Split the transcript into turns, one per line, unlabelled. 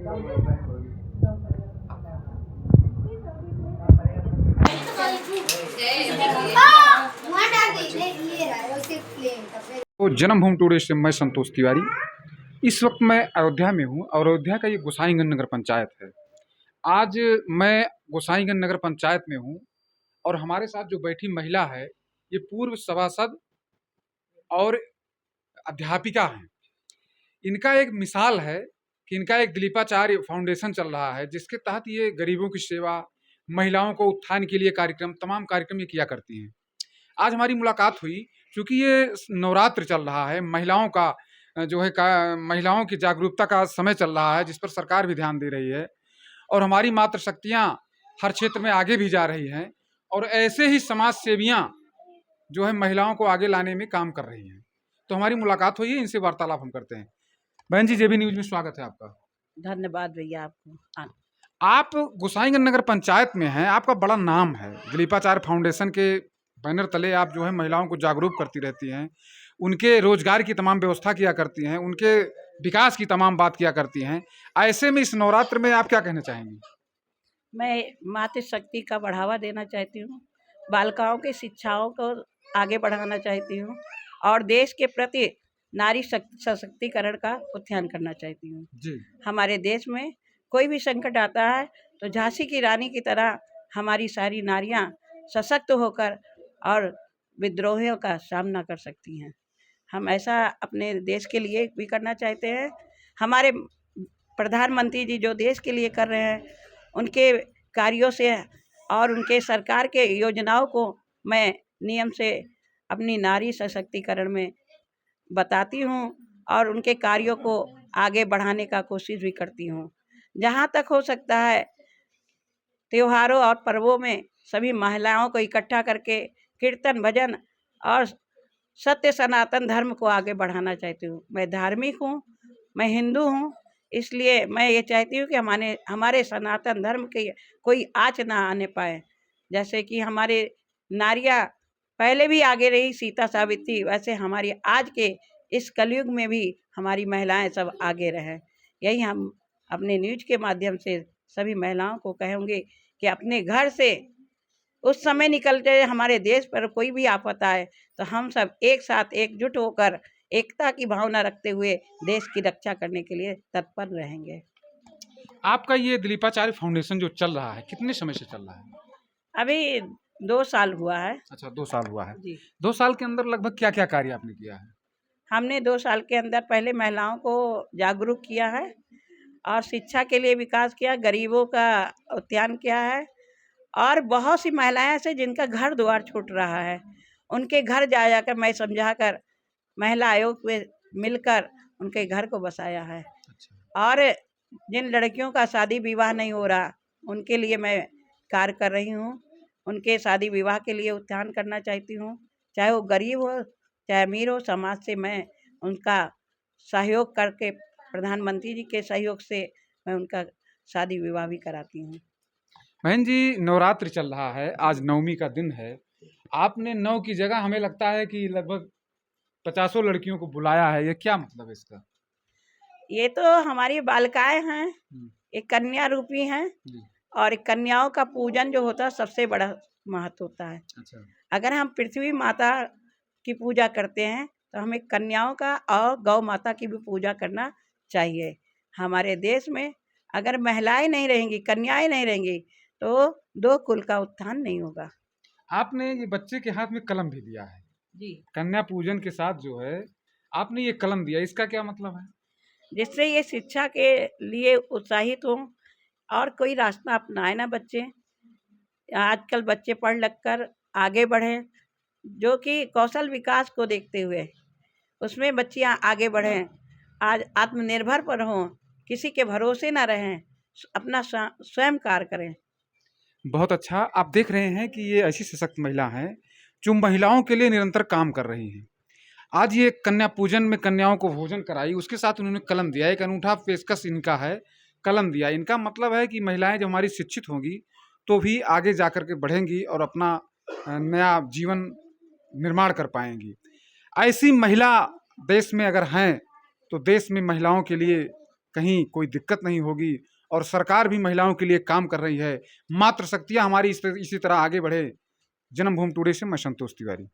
तो जन्मभूमि टुडे से मैं संतोष तिवारी। इस वक्त मैं अयोध्या में हूँ और अयोध्या का ये गोसाईगंज नगर पंचायत है। आज मैं गोसाईगंज नगर पंचायत में हूँ और हमारे साथ जो बैठी महिला है ये पूर्व सभासद और अध्यापिका हैं। इनका एक मिसाल है कि इनका एक दिलीपाचार्य फाउंडेशन चल रहा है जिसके तहत ये गरीबों की सेवा, महिलाओं को उत्थान के लिए कार्यक्रम, तमाम कार्यक्रम ये किया करती हैं। आज हमारी मुलाकात हुई क्योंकि ये नवरात्र चल रहा है, महिलाओं का जो है महिलाओं की जागरूकता का समय चल रहा है जिस पर सरकार भी ध्यान दे रही है और हमारी मातृशक्तियाँ हर क्षेत्र में आगे भी जा रही हैं और ऐसे ही समाज सेवियाँ जो है महिलाओं को आगे लाने में काम कर रही हैं। तो हमारी मुलाकात हुई है, इनसे वार्तालाप हम करते हैं। बहन जी, जेबी न्यूज में स्वागत है आपका।
धन्यवाद भैया आपको।
आप गोसाईगंज नगर पंचायत में हैं, आपका बड़ा नाम है। दिलीपाचार्य फाउंडेशन के बैनर तले आप जो है महिलाओं को जागरूक करती रहती हैं, उनके रोजगार की तमाम व्यवस्था किया करती हैं, उनके विकास की तमाम बात किया करती हैं। ऐसे में इस नवरात्र में आप क्या कहना चाहेंगी?
मैं मातृशक्ति का बढ़ावा देना चाहती हूँ, बालिकाओं की शिक्षाओं को आगे बढ़ाना चाहती हूँ और देश के प्रति नारी सशक्तिकरण का उत्थान करना चाहती हूँ
जी।
हमारे देश में कोई भी संकट आता है तो झांसी की रानी की तरह हमारी सारी नारियाँ सशक्त होकर और विद्रोहियों का सामना कर सकती हैं। हम ऐसा अपने देश के लिए भी करना चाहते हैं। हमारे प्रधानमंत्री जी जो देश के लिए कर रहे हैं उनके कार्यों से और उनके सरकार के योजनाओं को मैं नियम से अपनी नारी सशक्तिकरण में बताती हूँ और उनके कार्यों को आगे बढ़ाने का कोशिश भी करती हूँ। जहाँ तक हो सकता है त्योहारों और पर्वों में सभी महिलाओं को इकट्ठा करके कीर्तन भजन और सत्य सनातन धर्म को आगे बढ़ाना चाहती हूँ। मैं धार्मिक हूँ, मैं हिंदू हूँ, इसलिए मैं ये चाहती हूँ कि हमारे सनातन धर्म के कोई आँच ना आने पाए। जैसे कि हमारे नारियाँ पहले भी आगे रही, सीता सावित्री, वैसे हमारी आज के इस कलयुग में भी हमारी महिलाएं सब आगे रहें। यही हम अपने न्यूज के माध्यम से सभी महिलाओं को कहेंगे कि अपने घर से उस समय निकलते हमारे देश पर कोई भी आफत आए तो हम सब एक साथ एकजुट होकर एकता की भावना रखते हुए देश की रक्षा करने के लिए तत्पर रहेंगे।
आपका ये दिलीपाचार्य फाउंडेशन जो चल रहा है कितने समय से चल रहा है?
अभी 2 साल हुआ है।
अच्छा, 2 साल हुआ है
जी।
2 साल के अंदर लगभग क्या क्या कार्य आपने किया है?
हमने 2 साल के अंदर पहले महिलाओं को जागरूक किया है और शिक्षा के लिए विकास किया, गरीबों का उत्थान किया है और बहुत सी महिलाएं ऐसे जिनका घर द्वार छूट रहा है उनके घर जा जाकर मैं समझा कर महिला आयोग में मिलकर उनके घर को बसाया है।
अच्छा।
और जिन लड़कियों का शादी विवाह नहीं हो रहा उनके लिए मैं कार्य कर रही हूँ। उनके शादी विवाह के लिए उत्थान करना चाहती हूँ, चाहे वो गरीब हो चाहे अमीर हो। समाज से मैं उनका सहयोग करके प्रधानमंत्री जी के सहयोग से मैं उनका शादी विवाह भी कराती हूँ।
बहन जी, नवरात्र चल रहा है, आज नवमी का दिन है। आपने 9 की जगह हमें लगता है कि लगभग 50 लड़कियों को बुलाया है, ये क्या मतलब है इसका?
ये तो हमारी बालिकाएं हैं, एक कन्या रूपी हैं और एक कन्याओं का पूजन जो होता है सबसे बड़ा महत्व होता है।
अच्छा।
अगर हम पृथ्वी माता की पूजा करते हैं तो हमें कन्याओं का और गौ माता की भी पूजा करना चाहिए। हमारे देश में अगर महिलाएं नहीं रहेंगी, कन्याएं नहीं रहेंगी तो 2 कुल का उत्थान नहीं होगा।
आपने ये बच्चे के हाथ में कलम भी दिया है
जी।
कन्या पूजन के साथ जो है आपने ये कलम दिया, इसका क्या मतलब है?
जिससे ये शिक्षा के लिए उत्साहित हों और कोई रास्ता अपनाए ना बच्चे। आजकल बच्चे पढ़ लिख कर आगे बढ़ें, जो कि कौशल विकास को देखते हुए उसमें बच्चियां आगे बढ़ें, आज आत्मनिर्भर पर हों, किसी के भरोसे ना रहें, अपना स्वयं कार्य करें।
बहुत अच्छा। आप देख रहे हैं कि ये ऐसी सशक्त महिला हैं जो महिलाओं के लिए निरंतर काम कर रही हैं। आज ये कन्या पूजन में कन्याओं को भोजन कराई, उसके साथ उन्होंने कलम दिया। एक अनूठा पेशकश इनका है, कलम दिया। इनका मतलब है कि महिलाएं जब हमारी शिक्षित होंगी तो भी आगे जा कर के बढ़ेंगी और अपना नया जीवन निर्माण कर पाएंगी। ऐसी महिला देश में अगर हैं तो देश में महिलाओं के लिए कहीं कोई दिक्कत नहीं होगी और सरकार भी महिलाओं के लिए काम कर रही है। मातृशक्तियाँ हमारी इसी तरह आगे बढ़े। जन्मभूमि टुडे से मैं संतोष तिवारी।